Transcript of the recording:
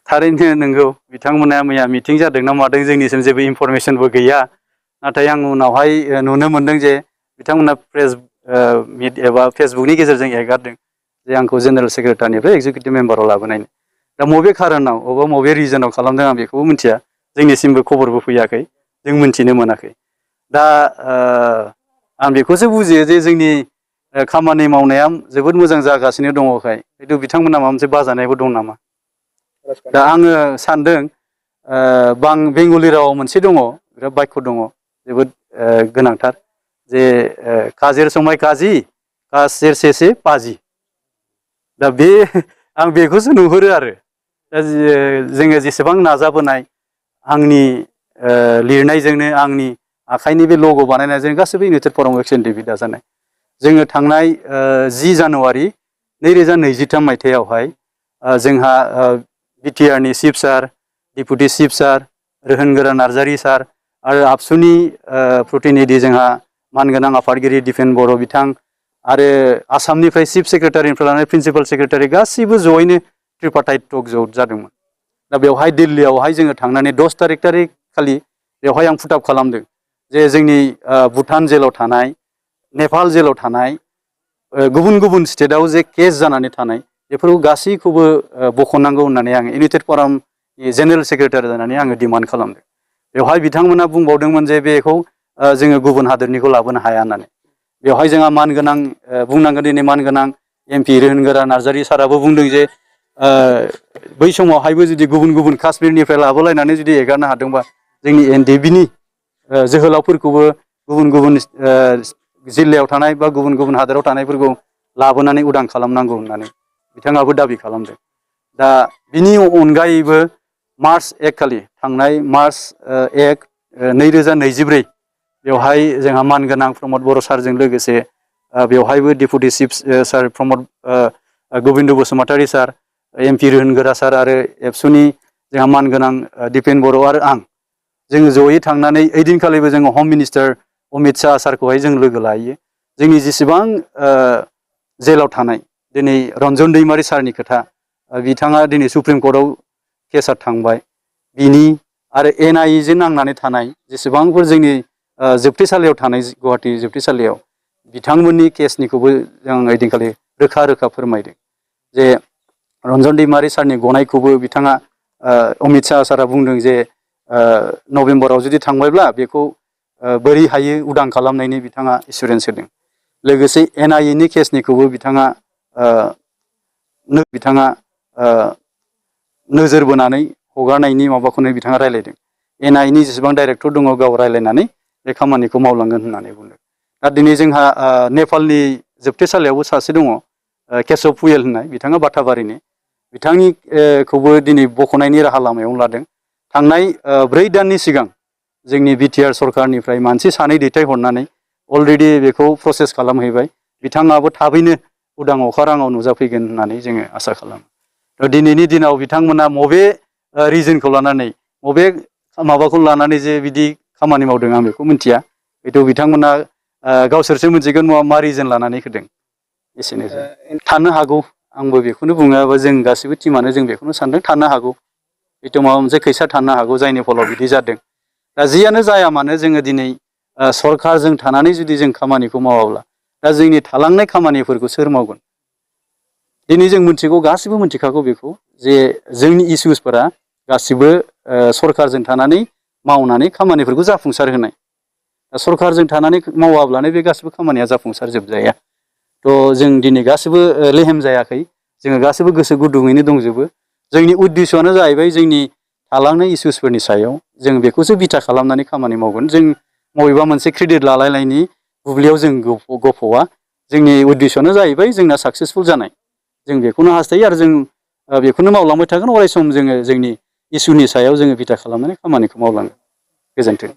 थारैनो नंगौ बिथांमोना मैया मिटिं जादों ना मादों जोंनिसिम जेबो इनफरमेसनबो गैया नाथाय आं उनावहाय नुनो मोनदों जे बिथांमोना प्रेस मिट एबा फेसबुकनि गेजेरजों एगारदों जे आंखौ जेनेरेल सेक्रेटारिनिफ्राय एक्जिकिउटिभ मेम्बाराव लाबोनायनि दा बबे खारनाव अबा बबे रिजनाव खालामदों आं बेखौबो मिथिया जोंनिसिमबो खबरबो फैयाखै जों मिन्थिनो मोनाखै दा आं बेखौसो बुजियो जे जोंनि खामानि मावनाया जोबोद मोजां जागासिनो दङखाय खिन्थु बिथांमोना माबा मोनसे बाजानायबो दं नामा दा आङो सानदों बेंगलि रावाव मोनसे दङ बिराद बाक्य दङ जोबोद गोनांथार जे काजेर समाय काजि काजेर सेसे पाजि दा बे आं बेखौसो नुहुरो आरो दा जोङो जेसेबां नाजाबोनाय आंनि लिरनायजोंनो आंनि आखाइनि बे लग' बानायनायजों गासैबो इउनाइटेड फराम एक्सन डेभि दाजानाय जोङो थांनाय 10 जानुवारि 2023 मायथाइयावहाय जोंहा बिटिआरनि चिफ सार डिपुटि चिफ सार रोहोनगोरा नार्जारि सार आरो आबसुनि प्रतिनिधि जोंहा मानगोनां आफादगिरि दिपेन बर' बिथां आरो आसामनिफ्राय चिफ सेक्रेटारिनिफ्राय लानानै प्रिन्सिपाल सेक्रेटारि गासैबो जयैनो ट्रिपार्टाइट टक जादोंमोन दा बेवहाय दिल्लीयावहाय जोङो थांनानै 10 तारिख खालि बेवहाय आं फुटाप खालामदों जे जोंनि भुटान जेलाव थानाय नेपाल जेलाव थानाय गुबुन गुबुन स्टेटआव जे केस जानानै थानाय बेफोरखौ गासैखौबो बख'नांगौ होननानै आङो इउनाइटेड फरामनि जेनेरेल सेक्रेटारि जानानै आङो डिमान्ड खालामदों बेवहाय बिथांमोना बुंबावदोंमोन जे बेखौ जोङो गुबुन हादोरनिखौ लाबोनो हाया होननानै बेवहाय जोंहा मानगोनां बुंनांगोन दिनै मानगोनां एमपि रोहोनगोरा नार्जारि साराबो बुंदों जे बै समावहायबो जुदि गुबुन गुबुन काश्मीरनिफ्राय लाबोलायनानै जुदि एगारनो हादोंबा जोंनि एनडिएफबिनि जोहोलावफोरखौबो गुबुन गुबुन जिल्लायाव थानाय बा गुबुन गुबुन हादोराव थानायफोरखौ लाबोनानै उदां खालामनांगौ होननानै बिथाङाबो दाबि खालामदों दा बिनि अनगायैबो मार्च 1 खालि थांनाय मार्च 1 2024 बेवहाय जोंहा मानगोनां प्रमद बर' सारजों लोगोसे बेवहायबो डिपुटि चिफ सार प्रमद गोबिन्द बसुमतारी सार एमपि रोहोनगोरा सार आरो एबसुनि जोंहा मानगोनां दिपेन बर' आरो आं जोङो जयै थांनानै ओइदिनखालिबो जोङो हम मिनिस्टार अमित शाह सारखौहाय जों लोगो लायो जोंनि जेसेबां जेलाव थानाय दिनै रन्जन दैमारि सारनि खोथा बिथाङा दिनै सुप्रिम कर्टआव केसा थांबाय बिनि आरो एनआइएजों नांनानै थानाय जेसेबांफोर जोंनि जोबथेसालियाव थानाय गुवाहाटि जोबथेसालियाव बिथांमोननि केसनिखौबो जों ओइदिनखालि रोखा रोखा फोरमायदों जे रन्जन दैमारि सारनि गनायखौबो बिथाङा अमित शाह सारा बुंदों जे नभेम्बराव जुदि थांबायब्ला बेखौ बोरै हायो उदां खालामनायनि बिथाङा एसुरेन्स होदों लोगोसे एनआइएनि केसनिखौबो बिथाङा नोजोर बोनानै हगारनायनि माबाखौनो बिथाङा रायलायदों एनआइएनि जेसेबां डाइरेक्टर दङ गाव रायलायनानै बे खामानिखौ मावलांगोन होननानै बुंदों दा दिनै जोंहा नेपालनि जोबथेसालियावबो सासे दङ केशव पुयेल होननाय बिथाङा बाथाबारिनि बिथांनिखौबो दिनै बख'नायनि राहा लामायाव लादों थांनाय 4 दाननि सिगां जोंनि बिटिआर सरकारनिफ्राय मानसि सानै दैथायहरनानै अलरेडि बेखौ प्रसेस खालामहैबाय बिथाङाबो थाबैनो उदां अखाराङाव नुजाफैगोन होननानै जोङो आसा खालामो दिनैनि दिनाव बिथांमोना बबे रिजनखौ लानानै बबे माबाखौ लानानै जे बिदि खामानि मावदों आं बेखौ मिथिया हयथ' बिथांमोना गावसोरसो मिथिगोन मा रिजन लानानै होदों एसेनोसै थानो हागौ आंबो बेखौनो बुङाबा जों गासैबो टिमानो जों बेखौनो सानदों थानो हागौ हयथ' माबा मोनसे खैसा थानो हागौ जायनि फलाव बिदि जादों दा जियानो जाया मानो जोङो दिनै सरकारजों थानानै जुदि जों खामानिखौ मावाब्ला दा जोंनि थालांनाय खामानिफोरखौ सोर मावगोन दिनै जों मिथिगौ गासिबो मिथिखागौ बेखौ जे जोंनि इसुसफोरा गासिबो सरकारजों थानानै मावनानै खामानिफोरखौ जाफुंसार होनाय दा सरकारजों थानानै मावाब्लानो बे गासिबो खामानिया जाफुंसार जोबजाया थ' जों दिनै गासिबो लेहेम जायाखै जोङो गासिबो गोसो गुदुङैनो दंजोबो जोंनि उद्देश्यआनो जाहैबाय जोंनि थालांनाय इसुसफोरनि सायाव जों बेखौसो बिथा खालामनानै खामानि मावगोन जों बबेबा मोनसे क्रेडिट लालायनायनि बुब्लियाव जों गफ'आ जोंनि उद्देश्यआनो जाहैबाय जोंना साक्सेसफुल जानाय जों बेखौनो हास्थायो आरो जों बेखौनो मावलांबाय थागोन अराय सम जोङो जोंनि इसुनि सायाव जोङो बिथा खालामनानै खामानिखौ मावलांगोन गोजोन्थों।